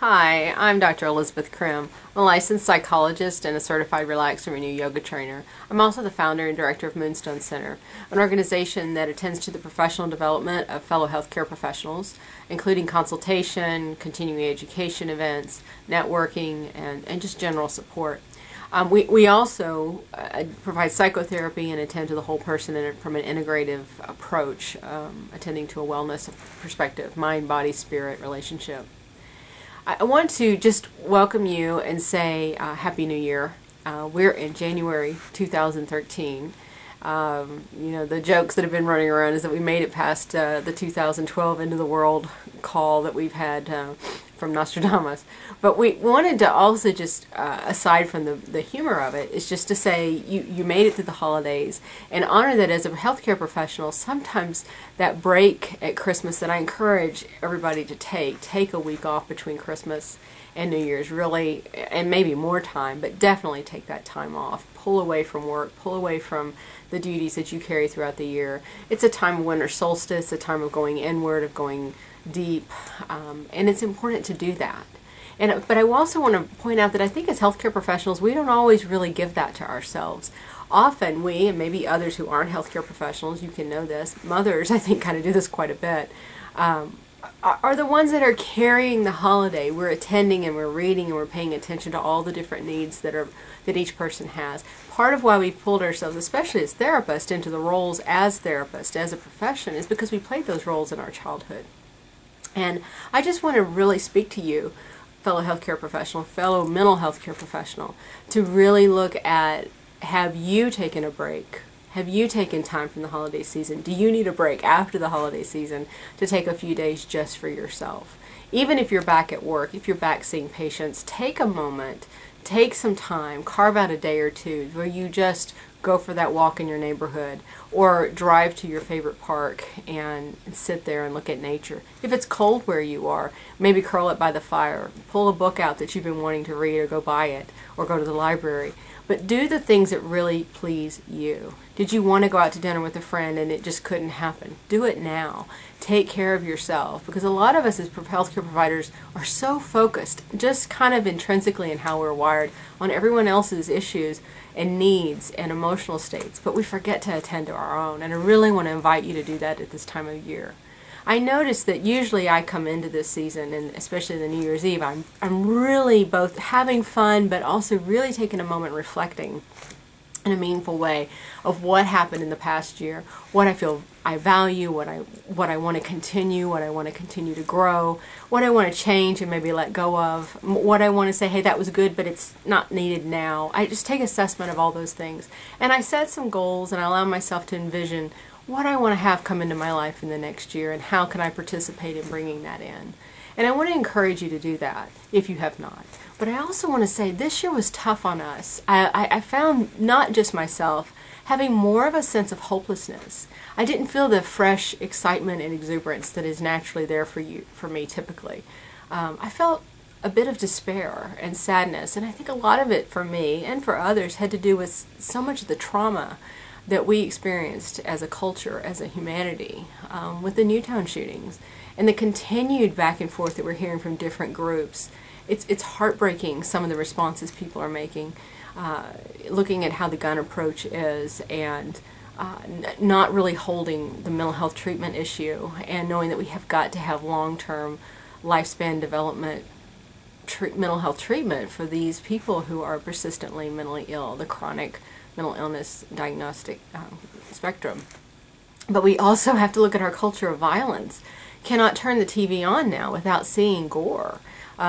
Hi, I'm Dr. Elisabeth Crim. I'm a licensed psychologist and a certified Relax and Renew yoga trainer. I'm also the founder and director of Moonstone Center, an organization that attends to the professional development of fellow healthcare professionals, including consultation, continuing education events, networking, and just general support. We also provide psychotherapy and attend to the whole person from an integrative approach, attending to a wellness perspective, mind, body, spirit, relationship. I want to just welcome you and say Happy New Year. We're in January 2013. The jokes that have been running around is that we made it past the 2012 End of the World call that we've had from Nostradamus. But we wanted to also just, aside from the humor of it, is just to say you made it through the holidays and honor that as a healthcare professional, sometimes that break at Christmas that I encourage everybody to take a week off between Christmas and New Year's, really, and maybe more time, but definitely take that time off. Pull away from work, pull away from the duties that you carry throughout the year. It's a time of winter solstice, a time of going inward, of going deep, and it's important to do that. But I also want to point out that I think as healthcare professionals, we don't always really give that to ourselves. Often we, and maybe others who aren't healthcare professionals, you can know this, mothers I think kind of do this quite a bit, are the ones that are carrying the holiday. We're attending and we're reading and we're paying attention to all the different needs that each person has. Part of why we've pulled ourselves, especially as therapists, into the roles as therapists, as a profession, is because we played those roles in our childhood. And I just want to really speak to you, fellow healthcare professional, fellow mental health care professional, to really look at, have you taken a break? Have you taken time from the holiday season? Do you need a break after the holiday season to take a few days just for yourself? Even if you're back at work, if you're back seeing patients, take a moment, take some time, carve out a day or two where you just go for that walk in your neighborhood or drive to your favorite park and sit there and look at nature. If it's cold where you are, maybe curl up by the fire, pull a book out that you've been wanting to read or go buy it or go to the library. But do the things that really please you. Did you want to go out to dinner with a friend and it just couldn't happen? Do it now. Take care of yourself, because a lot of us as healthcare providers are so focused, just kind of intrinsically in how we're wired, on everyone else's issues and needs and emotional states, but we forget to attend to our own, and I really want to invite you to do that at this time of year. I notice that usually I come into this season, and especially the New Year's Eve, I'm really both having fun but also really taking a moment reflecting in a meaningful way of what happened in the past year, what I feel I value, what I want to continue, what I want to continue to grow, what I want to change and maybe let go of, what I want to say, hey, that was good, but it's not needed now. I just take assessment of all those things. And I set some goals and I allow myself to envision what I want to have come into my life in the next year and how can I participate in bringing that in. And I want to encourage you to do that if you have not. But I also want to say this year was tough on us. I found not just myself having more of a sense of hopelessness. I didn't feel the fresh excitement and exuberance that is naturally there for me typically. I felt a bit of despair and sadness, and I think a lot of it for me and for others had to do with so much of the trauma that we experienced as a culture, as a humanity, with the Newtown shootings and the continued back and forth that we're hearing from different groups. It's heartbreaking, some of the responses people are making, looking at how the gun approach is, and not really holding the mental health treatment issue, and knowing that we have got to have long-term lifespan development mental health treatment for these people who are persistently mentally ill, the chronic mental illness diagnostic spectrum. But we also have to look at our culture of violence. Cannot turn the TV on now without seeing gore.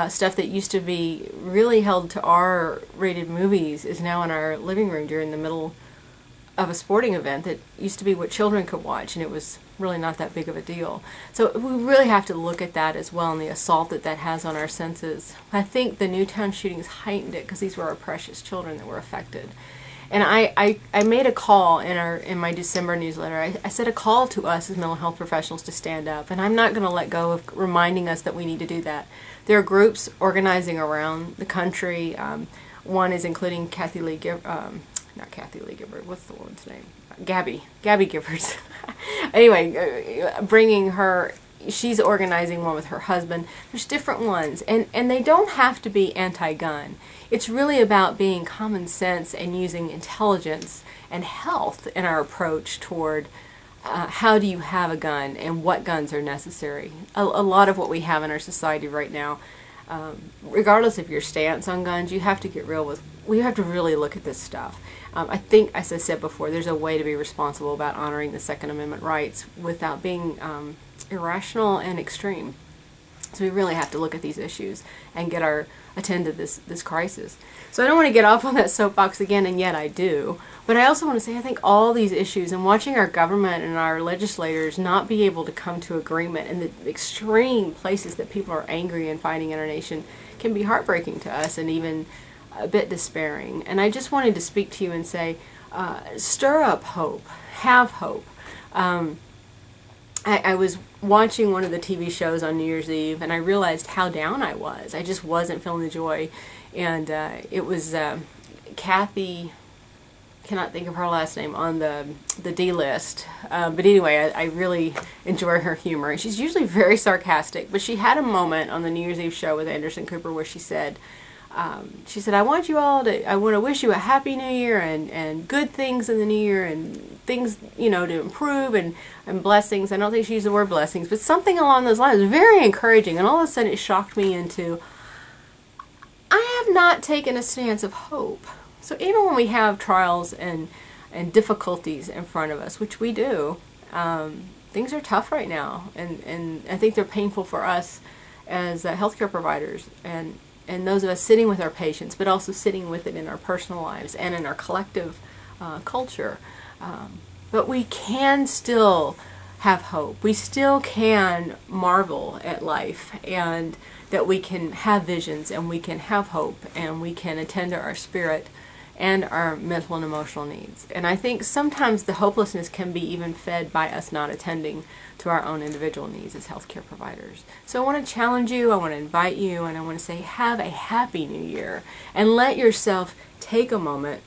Stuff that used to be really held to R-rated movies is now in our living room during the middle of a sporting event that used to be what children could watch, and it was really not that big of a deal. So we really have to look at that as well, and the assault that that has on our senses. I think the Newtown shootings heightened it because these were our precious children that were affected. And I made a call in my December newsletter. I said a call to us as mental health professionals to stand up, and I'm not going to let go of reminding us that we need to do that. There are groups organizing around the country. One is including Kathy Lee not Kathy Lee Gifford, what's the woman's name? Gabby Giffords. Anyway, bringing her she's organizing one with her husband. There's different ones, and they don't have to be anti-gun. It's really about being common sense and using intelligence and health in our approach toward how do you have a gun and what guns are necessary. A lot of what we have in our society right now, regardless of your stance on guns, you have to get real with, we have to really look at this stuff. I think, as I said before, there's a way to be responsible about honoring the Second Amendment rights without being irrational and extreme. So we really have to look at these issues and attend to this crisis. So I don't want to get off on that soapbox again, and yet I do. But I also want to say I think all these issues and watching our government and our legislators not be able to come to agreement in the extreme places that people are angry and fighting in our nation can be heartbreaking to us and even a bit despairing. And I just wanted to speak to you and say, stir up hope. Have hope. I was watching one of the TV shows on New Year's Eve, and I realized how down I was. I just wasn't feeling the joy. And it was Kathy, cannot think of her last name, on the D list. But anyway, I really enjoy her humor. She's usually very sarcastic, but she had a moment on the New Year's Eve show with Anderson Cooper where she said, I want you all to, I want to wish you a happy new year and good things in the new year and things, you know, to improve and blessings. I don't think she used the word blessings, but something along those lines. Very encouraging. And all of a sudden it shocked me into, I have not taken a stance of hope. So even when we have trials and difficulties in front of us, which we do, things are tough right now. And I think they're painful for us as healthcare providers and those of us sitting with our patients, but also sitting with it in our personal lives and in our collective culture. But we can still have hope. We still can marvel at life, and that we can have visions and we can have hope and we can attend to our spirit and our mental and emotional needs. And I think sometimes the hopelessness can be even fed by us not attending to our own individual needs as healthcare providers. So I want to challenge you, I want to invite you, and I want to say have a happy new year and let yourself take a moment,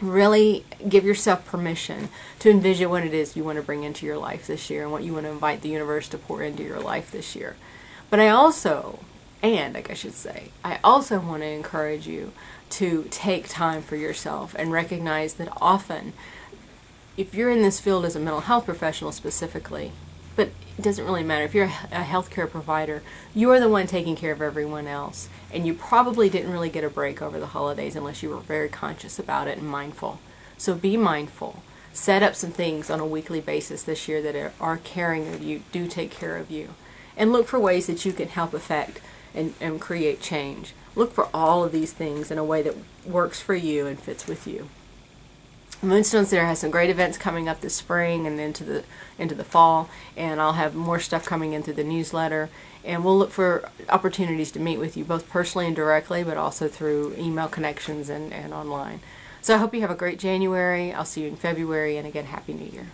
really give yourself permission to envision what it is you want to bring into your life this year and what you want to invite the universe to pour into your life this year. But I also want to encourage you to take time for yourself and recognize that often, if you're in this field as a mental health professional specifically, but it doesn't really matter, if you're a healthcare provider, you're the one taking care of everyone else, and you probably didn't really get a break over the holidays unless you were very conscious about it and mindful. So be mindful. Set up some things on a weekly basis this year that are caring of you, do take care of you, and look for ways that you can help affect and create change. Look for all of these things in a way that works for you and fits with you. Moonstone Center has some great events coming up this spring and into the fall, and I'll have more stuff coming in through the newsletter, and we'll look for opportunities to meet with you both personally and directly, but also through email connections and online. So I hope you have a great January. I'll see you in February, and again, Happy New Year.